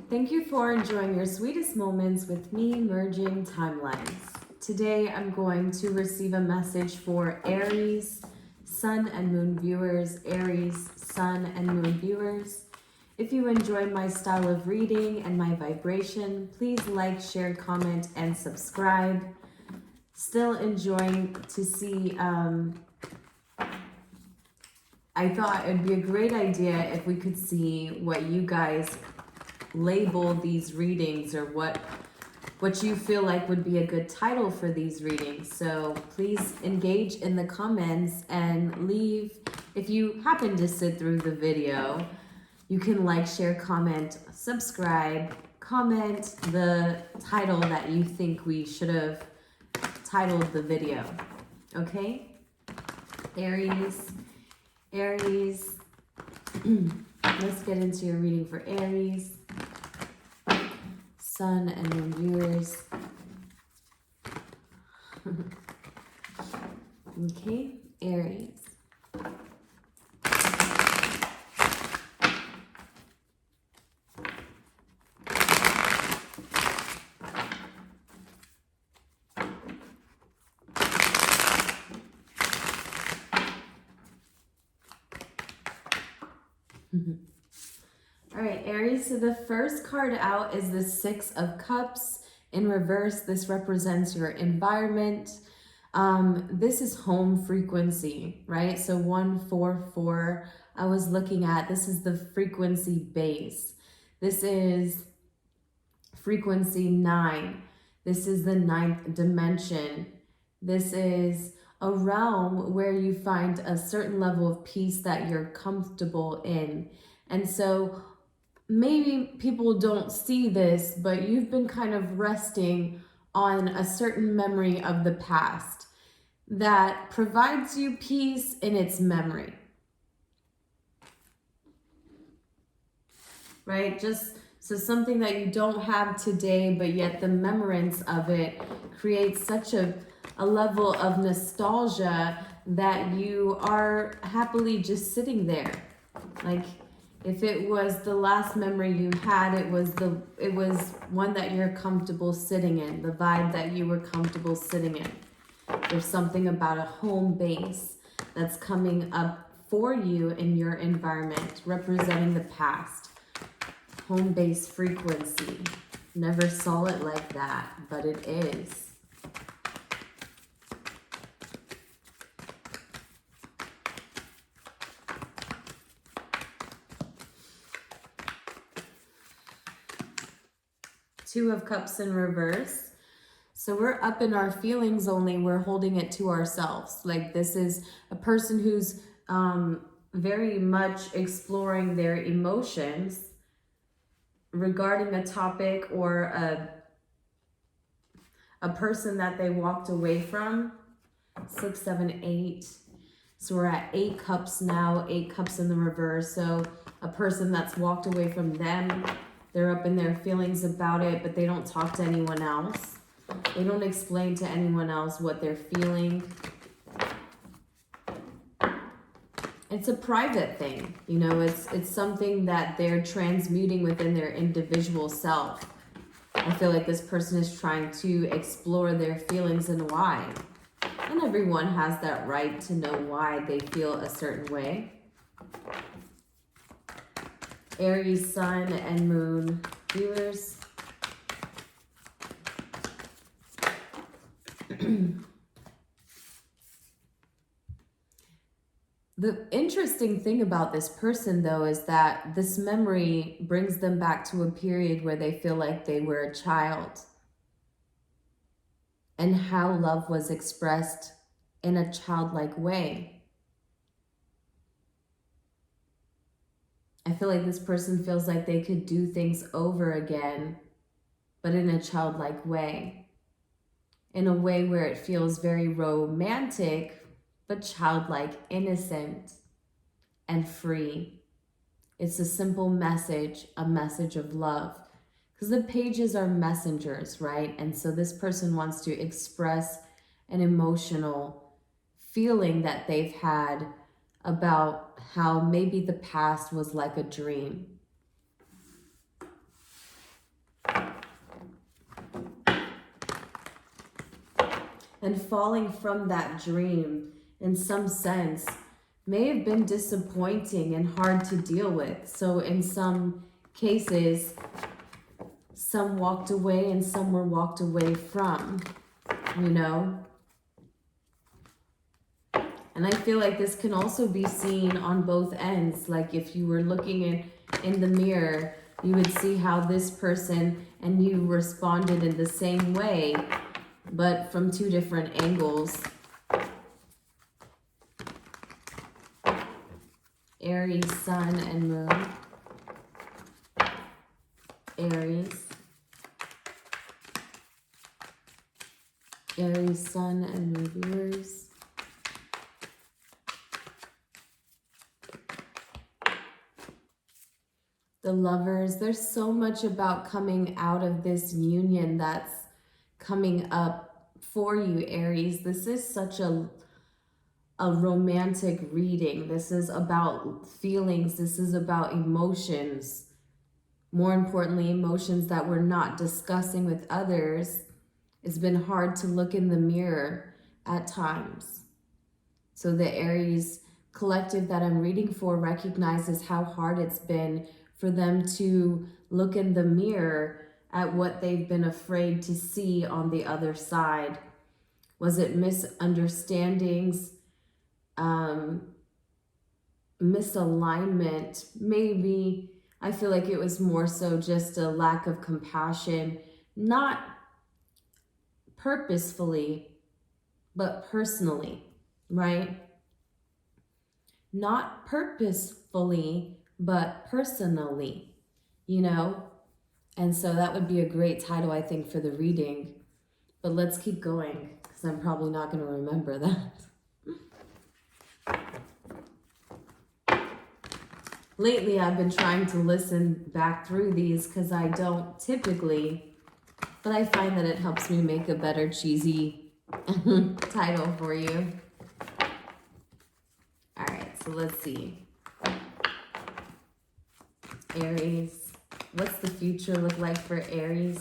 Thank you for enjoying your sweetest moments with me, merging timelines. Today, I'm going to receive a message for Aries, Sun and Moon viewers, Aries, Sun and Moon viewers. If you enjoy my style of reading and my vibration, please like, share, comment, and subscribe. Still enjoying to see, I thought it'd be a great idea if we could see what you guys label these readings, or what you feel like would be a good title for these readings. So please engage in the comments and leave. If you happen to sit through the video, you can like, share, comment, subscribe, comment the title that you think we should have titled the video. Okay? Aries. Let's get into your reading for Aries, Sun and Moon viewers. Okay, Aries. All right, Aries, so the first card out is the Six of Cups in reverse. This represents your environment. This is home frequency, right? So 144, I was looking at, this is the frequency base. This is frequency 9. This is the 9th dimension. This is a realm where you find a certain level of peace that you're comfortable in. And so maybe people don't see this, but you've been kind of resting on a certain memory of the past that provides you peace in its memory. Right? Just so something that you don't have today, but yet the remembrance of it creates such a level of nostalgia that you are happily just sitting there. Like, if it was the last memory you had, it was one that you're comfortable sitting in, the vibe that you were comfortable sitting in. There's something about a home base that's coming up for you in your environment, representing the past. Home base frequency. Never saw it like that, but it is. Two of Cups in reverse. So we're up in our feelings only. We're holding it to ourselves. Like, this is a person who's very much exploring their emotions regarding a topic or a person that they walked away from. 6, 7, 8. So we're at 8 cups now, 8 cups in the reverse. So a person that's walked away from them, they're up in their feelings about it, but they don't talk to anyone else. They don't explain to anyone else what they're feeling. It's a private thing, you know, it's something that they're transmuting within their individual self. I feel like this person is trying to explore their feelings and why. And everyone has that right to know why they feel a certain way. Aries, Sun, and Moon viewers. The interesting thing about this person, though, is that this memory brings them back to a period where they feel like they were a child, and how love was expressed in a childlike way. I feel like this person feels like they could do things over again, but in a childlike way. In a way where it feels very romantic, but childlike, innocent, and free. It's a simple message, a message of love. Because the pages are messengers, right? And so this person wants to express an emotional feeling that they've had about how maybe the past was like a dream. And falling from that dream, in some sense, may have been disappointing and hard to deal with. So in some cases, some walked away and some were walked away from, you know? And I feel like this can also be seen on both ends. Like if you were looking in the mirror, you would see how this person and you responded in the same way, but from two different angles. Aries, Sun, and Moon. Aries. Aries, Sun, and Moon viewers. The Lovers. There's so much about coming out of this union that's coming up for you, Aries. This is such a romantic reading. This is about feelings. This is about emotions. More importantly, emotions that we're not discussing with others. It's been hard to look in the mirror at times. So the Aries collective that I'm reading for recognizes how hard it's been for them to look in the mirror at what they've been afraid to see on the other side. Was it misunderstandings, misalignment? Maybe. I feel like it was more so just a lack of compassion, not purposefully, but personally, right? Not purposefully, but personally, you know? And so that would be a great title, I think, for the reading. But let's keep going, because I'm probably not going to remember that. Lately, I've been trying to listen back through these because I don't typically, but I find that it helps me make a better cheesy title for you. All right, so let's see. Aries. What's the future look like for Aries?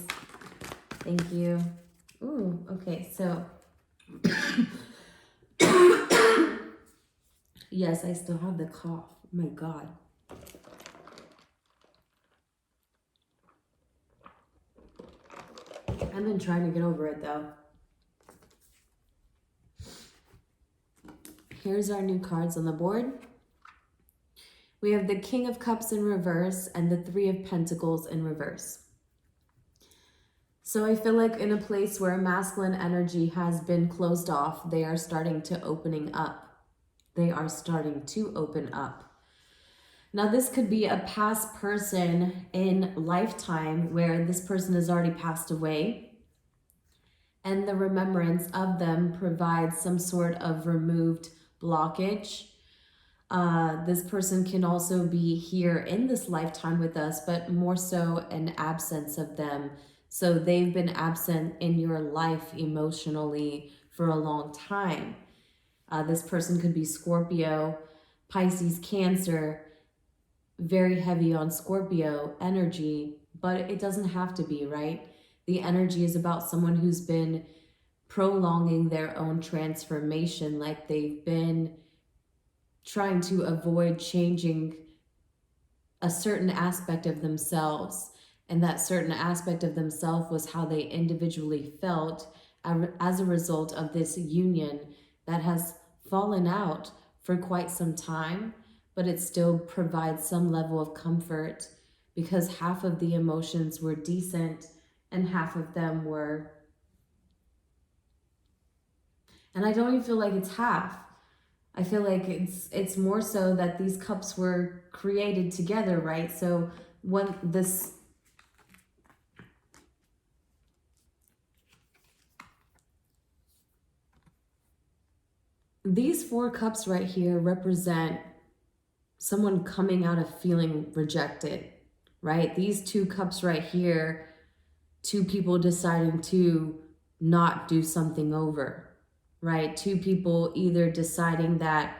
Thank you. Ooh, okay, so. Yes, I still have the cough. Oh my God. I've been trying to get over it though. Here's our new cards on the board. We have the King of Cups in reverse and the Three of Pentacles in reverse. So I feel like in a place where masculine energy has been closed off, they are starting to opening up. They are starting to open up. Now this could be a past person in lifetime where this person has already passed away, and the remembrance of them provides some sort of removed blockage. This person can also be here in this lifetime with us, but more so an absence of them. So they've been absent in your life emotionally for a long time. This person could be Scorpio, Pisces, Cancer, very heavy on Scorpio energy, but it doesn't have to be, right? The energy is about someone who's been prolonging their own transformation, like they've been trying to avoid changing a certain aspect of themselves. And that certain aspect of themselves was how they individually felt as a result of this union that has fallen out for quite some time, but it still provides some level of comfort because half of the emotions were decent and half of them were, and I don't even feel like it's half. I feel like it's more so that these cups were created together, right? So when these four cups right here represent someone coming out of feeling rejected, right? These two cups right here, two people deciding to not do something over, right? Two people either deciding that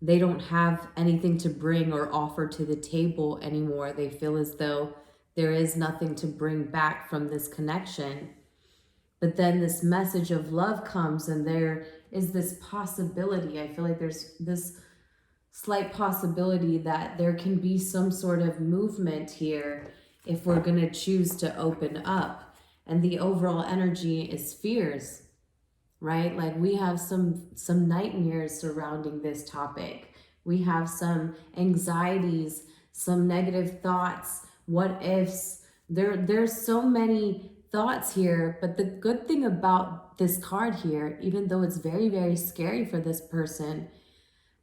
they don't have anything to bring or offer to the table anymore. They feel as though there is nothing to bring back from this connection. But then this message of love comes, and there is this possibility. I feel like there's this slight possibility that there can be some sort of movement here if we're going to choose to open up. And the overall energy is fears, right? Like we have some nightmares surrounding this topic. We have some anxieties, some negative thoughts, what ifs. There's so many thoughts here, but the good thing about this card here, even though it's very, very scary for this person,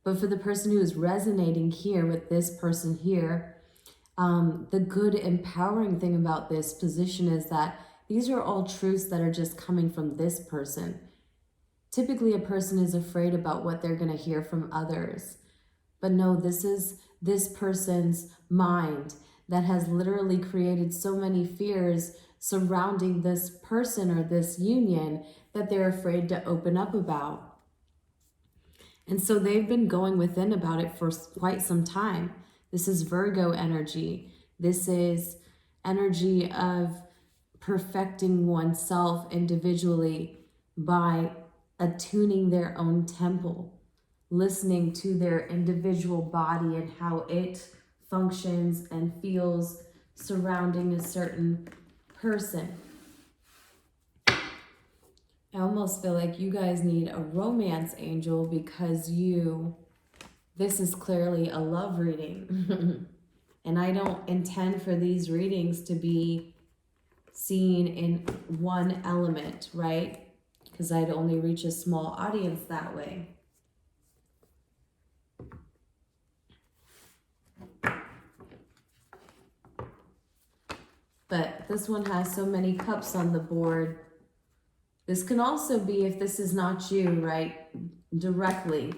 but for the person who is resonating here with this person here, the good, empowering thing about this position is that these are all truths that are just coming from this person. Typically, a person is afraid about what they're going to hear from others. But no, this is this person's mind that has literally created so many fears surrounding this person or this union that they're afraid to open up about. And so they've been going within about it for quite some time. This is Virgo energy. This is energy of perfecting oneself individually by attuning their own temple, listening to their individual body and how it functions and feels surrounding a certain person. I almost feel like you guys need a romance angel because this is clearly a love reading. And I don't intend for these readings to be seen in one element, right? Because I'd only reach a small audience that way. But this one has so many cups on the board. This can also be, if this is not you, right, directly,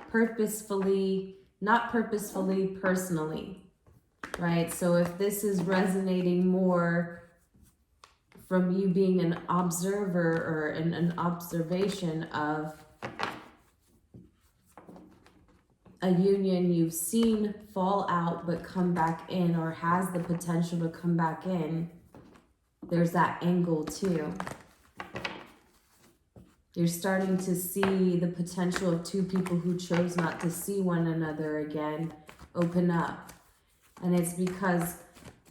purposefully, not purposefully, personally, right? So if this is resonating more from you being an observer or an observation of a union you've seen fall out but come back in, or has the potential to come back in, there's that angle too. You're starting to see the potential of two people who chose not to see one another again open up. And it's because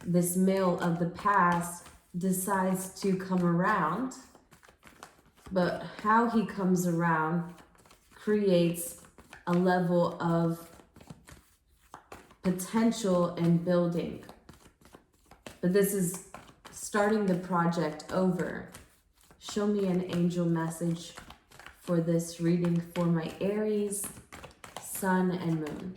this male of the past decides to come around, but how he comes around creates a level of potential and building. But this is starting the project over. Show me an angel message for this reading for my Aries, Sun, and Moon.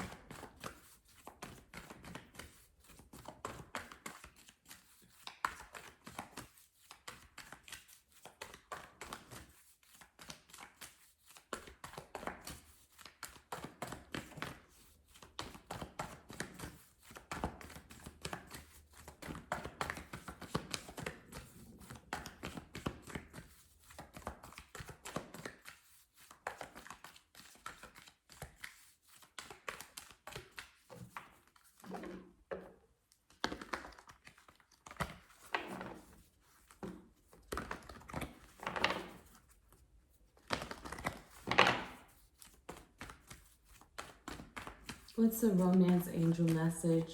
What's the romance angel message?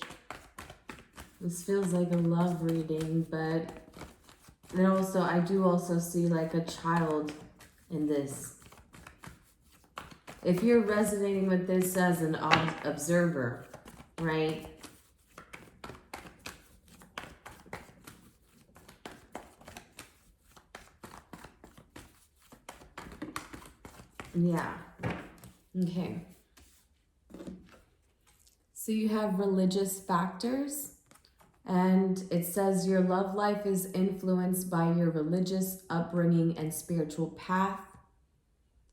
This feels like a love reading, but then also I do also see like a child in this. If you're resonating with this as an observer, right? Yeah. Okay. So you have religious factors, and it says your love life is influenced by your religious upbringing and spiritual path.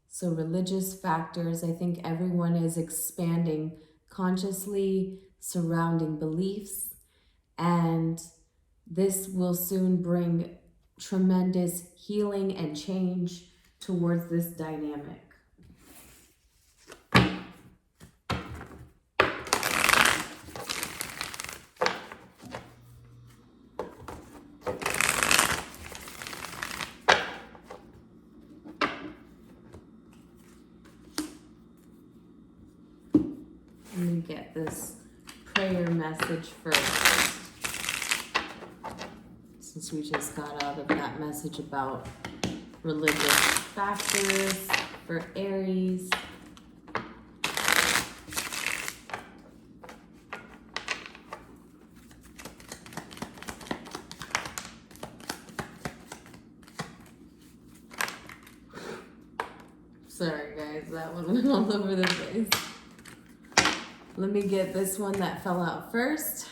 So religious factors, I think everyone is expanding consciously surrounding beliefs, and this will soon bring tremendous healing and change towards this dynamic. Let me get this prayer message first, since we just got out of that message about religious factors for Aries. Sorry guys, that one went all over the place. Let me get this one that fell out first.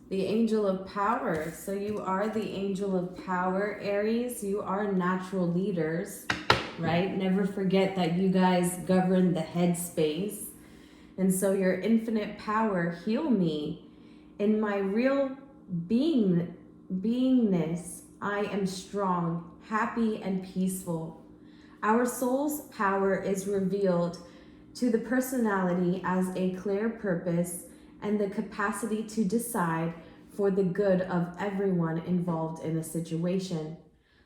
The Angel of Power. So you are the Angel of Power, Aries. You are natural leaders, right? Never forget that you guys govern the head space. And so your infinite power, heal me. In my real beingness, I am strong, happy, and peaceful. Our soul's power is revealed to the personality as a clear purpose and the capacity to decide for the good of everyone involved in a situation.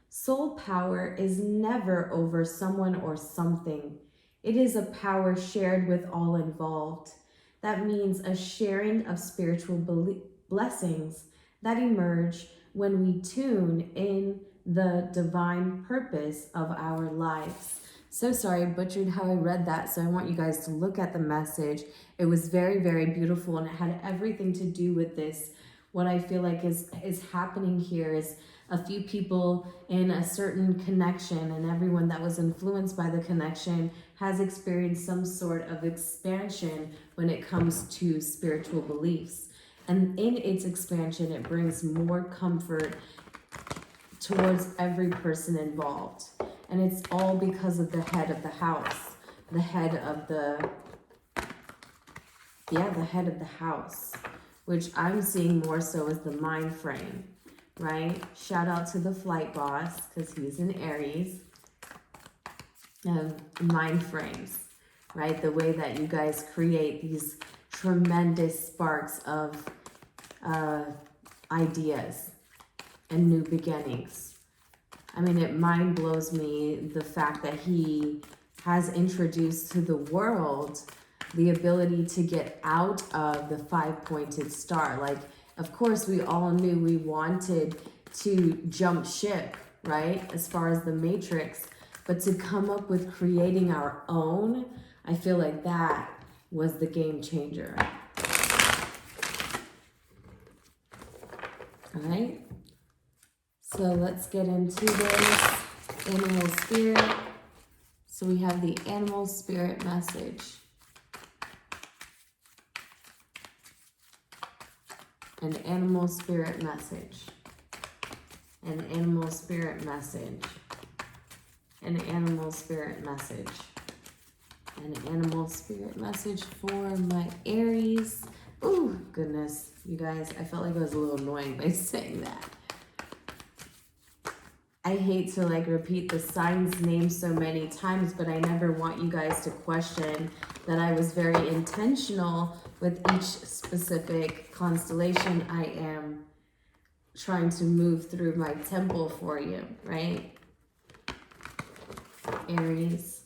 Soul power is never over someone or something. It is a power shared with all involved. That means a sharing of spiritual blessings that emerge when we tune in the divine purpose of our lives. So sorry, I butchered how I read that, so I want you guys to look at the message. It was very, very beautiful, and it had everything to do with this. What I feel like is happening here is a few people in a certain connection, and everyone that was influenced by the connection has experienced some sort of expansion when it comes to spiritual beliefs. And in its expansion, it brings more comfort towards every person involved. And it's all because of the head of the house, the head of the house, which I'm seeing more so as the mind frame, right? Shout out to the flight boss, because he's in Aries. Mind frames, right? The way that you guys create these tremendous sparks of ideas and new beginnings. I mean, it mind blows me the fact that he has introduced to the world the ability to get out of the five-pointed star. Like, of course, we all knew we wanted to jump ship, right? As far as the Matrix, but to come up with creating our own, I feel like that was the game changer. All right. So let's get into this animal spirit. So we have the animal spirit message. An animal spirit message. An animal spirit message. An animal spirit message. An animal spirit message for my Aries. Oh, goodness, you guys, I felt like I was a little annoying by saying that. I hate to repeat the sign's name so many times, but I never want you guys to question that I was very intentional with each specific constellation I am trying to move through my temple for you, right? Aries.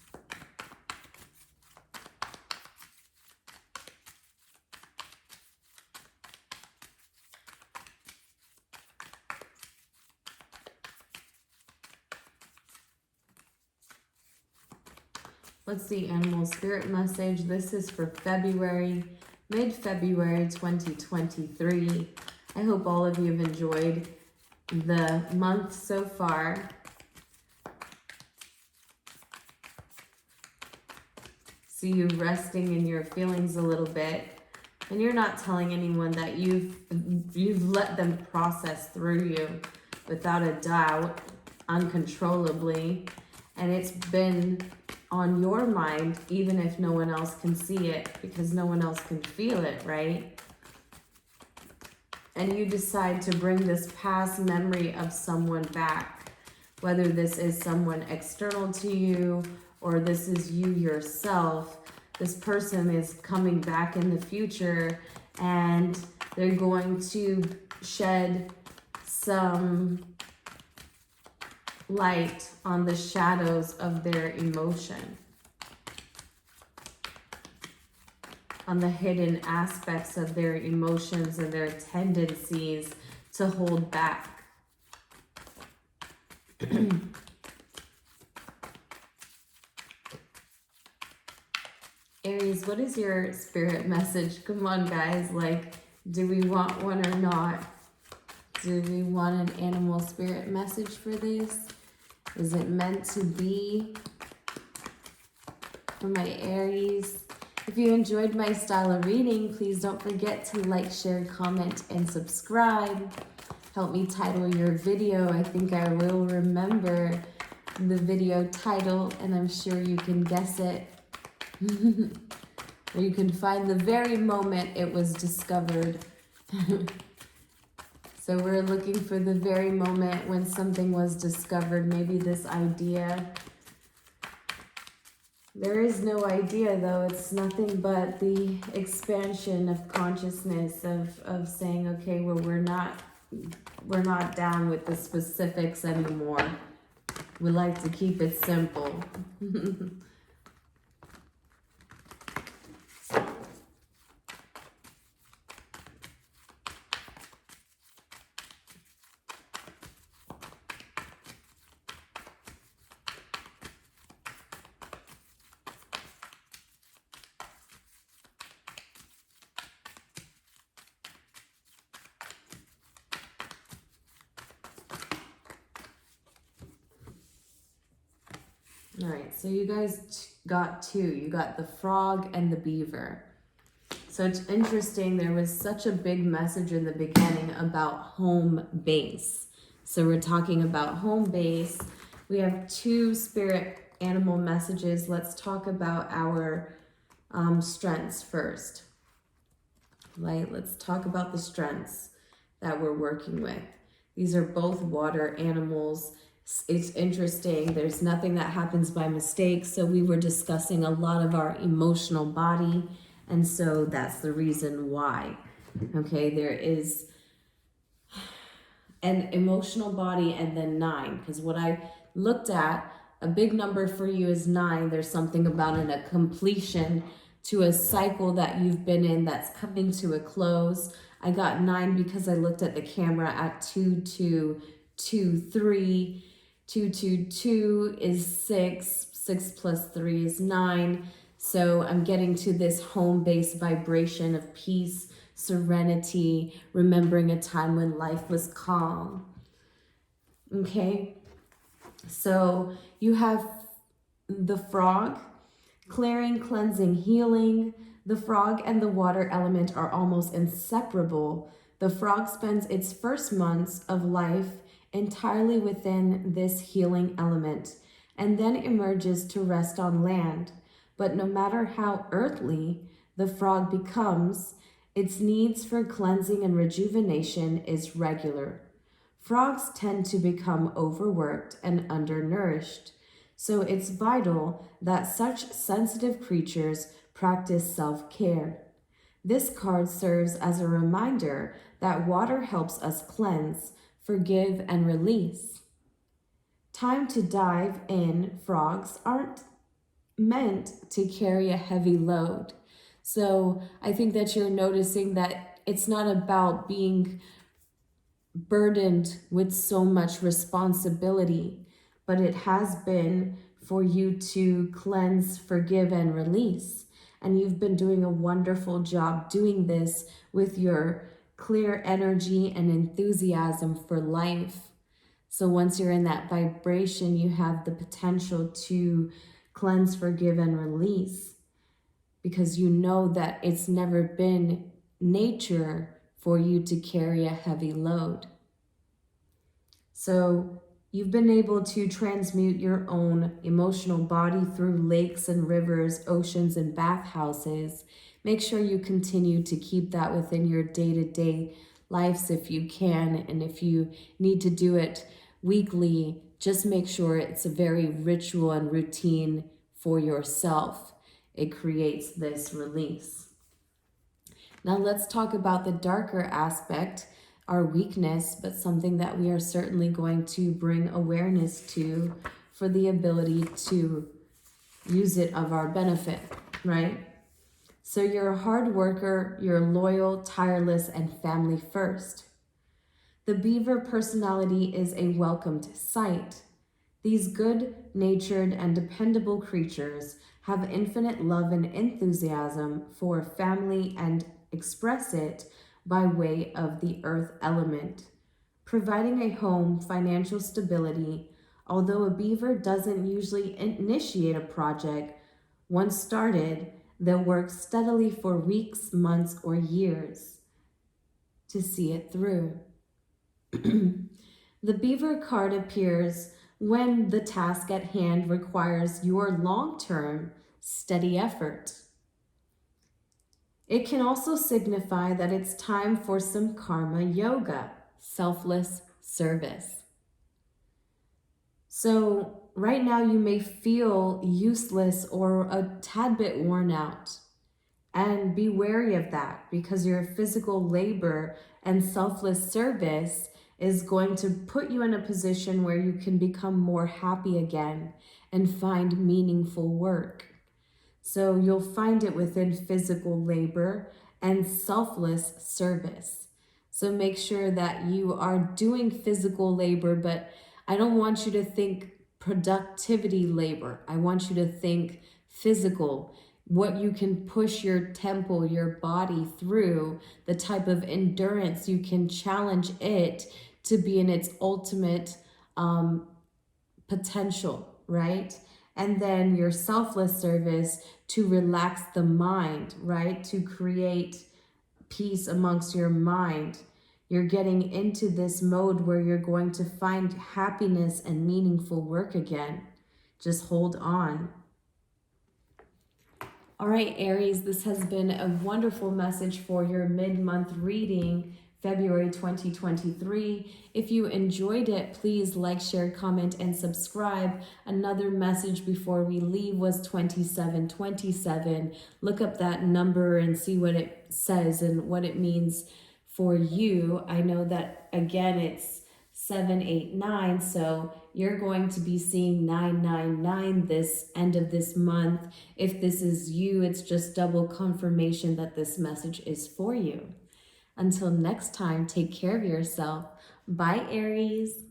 What's the animal spirit message? This is for February, mid-February 2023. I hope all of you have enjoyed the month so far. See you resting in your feelings a little bit, and you're not telling anyone that you've let them process through you without a doubt, uncontrollably, and it's been on your mind, even if no one else can see it, because no one else can feel it, right? And you decide to bring this past memory of someone back, whether this is someone external to you or this is you yourself. This person is coming back in the future, and they're going to shed some light on the shadows of their emotion. on the hidden aspects of their emotions and their tendencies to hold back. Aries, what is your spirit message? Come on, guys. Like, do we want one or not? Do we want an animal spirit message for this? Is it meant to be for my Aries? If you enjoyed my style of reading, please don't forget to like, share, comment, and subscribe. Help me title your video. I think I will remember the video title, and I'm sure you can guess it. Or you can find the very moment it was discovered. So we're looking for the very moment when something was discovered, maybe this idea. There is no idea, though. It's nothing but the expansion of consciousness of saying, okay, well, we're not down with the specifics anymore. We like to keep it simple. All right, so you guys got two. You got the frog and the beaver. So it's interesting, there was such a big message in the beginning about home base. So we're talking about home base. We have two spirit animal messages. Let's talk about our strengths first. Right, let's talk about the strengths that we're working with. These are both water animals. It's interesting, there's nothing that happens by mistake. So we were discussing a lot of our emotional body, and so that's the reason why. Okay, there is an emotional body and then 9, because what I looked at, a big number for you is 9. There's something about a completion to a cycle that you've been in that's coming to a close. I got 9 because I looked at the camera at 2, 2, 2, 3. 2, 2, 2 is 6. 6 plus 3 is 9. So I'm getting to this home base vibration of peace, serenity, remembering a time when life was calm. Okay, so you have the frog, clearing, cleansing, healing. The frog and the water element are almost inseparable. The frog spends its first months of life entirely within this healing element, and then emerges to rest on land. But no matter how earthly the frog becomes, its needs for cleansing and rejuvenation is regular. Frogs tend to become overworked and undernourished, so it's vital that such sensitive creatures practice self-care. This card serves as a reminder that water helps us cleanse, forgive, and release. Time to dive in. Frogs aren't meant to carry a heavy load. So I think that you're noticing that it's not about being burdened with so much responsibility, but it has been for you to cleanse, forgive, and release. And you've been doing a wonderful job doing this with your clear energy and enthusiasm for life. So once you're in that vibration, you have the potential to cleanse, forgive, and release, because you know that it's never been nature for you to carry a heavy load. So you've been able to transmute your own emotional body through lakes and rivers, oceans, and bathhouses. Make sure you continue to keep that within your day-to-day lives if you can. And if you need to do it weekly, just make sure it's a very ritual and routine for yourself. It creates this release. Now let's talk about the darker aspect, our weakness, but something that we are certainly going to bring awareness to for the ability to use it of our benefit, right? So you're a hard worker, you're loyal, tireless, and family first. The beaver personality is a welcomed sight. These good-natured and dependable creatures have infinite love and enthusiasm for family and express it by way of the earth element, providing a home, financial stability. Although a beaver doesn't usually initiate a project, once started, they'll work steadily for weeks, months, or years to see it through. The beaver card appears when the task at hand requires your long-term, steady effort. It can also signify that it's time for some karma yoga, selfless service. So right now you may feel useless or a tad bit worn out. And be wary of that, because your physical labor and selfless service is going to put you in a position where you can become more happy again and find meaningful work. So you'll find it within physical labor and selfless service. So make sure that you are doing physical labor, but I don't want you to think productivity labor. I want you to think physical, what you can push your temple, your body through, the type of endurance you can challenge it to be in its ultimate potential, right? And then your selfless service to relax the mind, right? To create peace amongst your mind. You're getting into this mode where you're going to find happiness and meaningful work again. Just hold on. All right, Aries, this has been a wonderful message for your mid-month reading, February 2023. If you enjoyed it, please like, share, comment, and subscribe. Another message before we leave was 2727. Look up that number and see what it says and what it means for you. I know that, again, it's 789, so you're going to be seeing 999 this end of this month. If this is you, it's just double confirmation that this message is for you. Until next time, take care of yourself. Bye, Aries.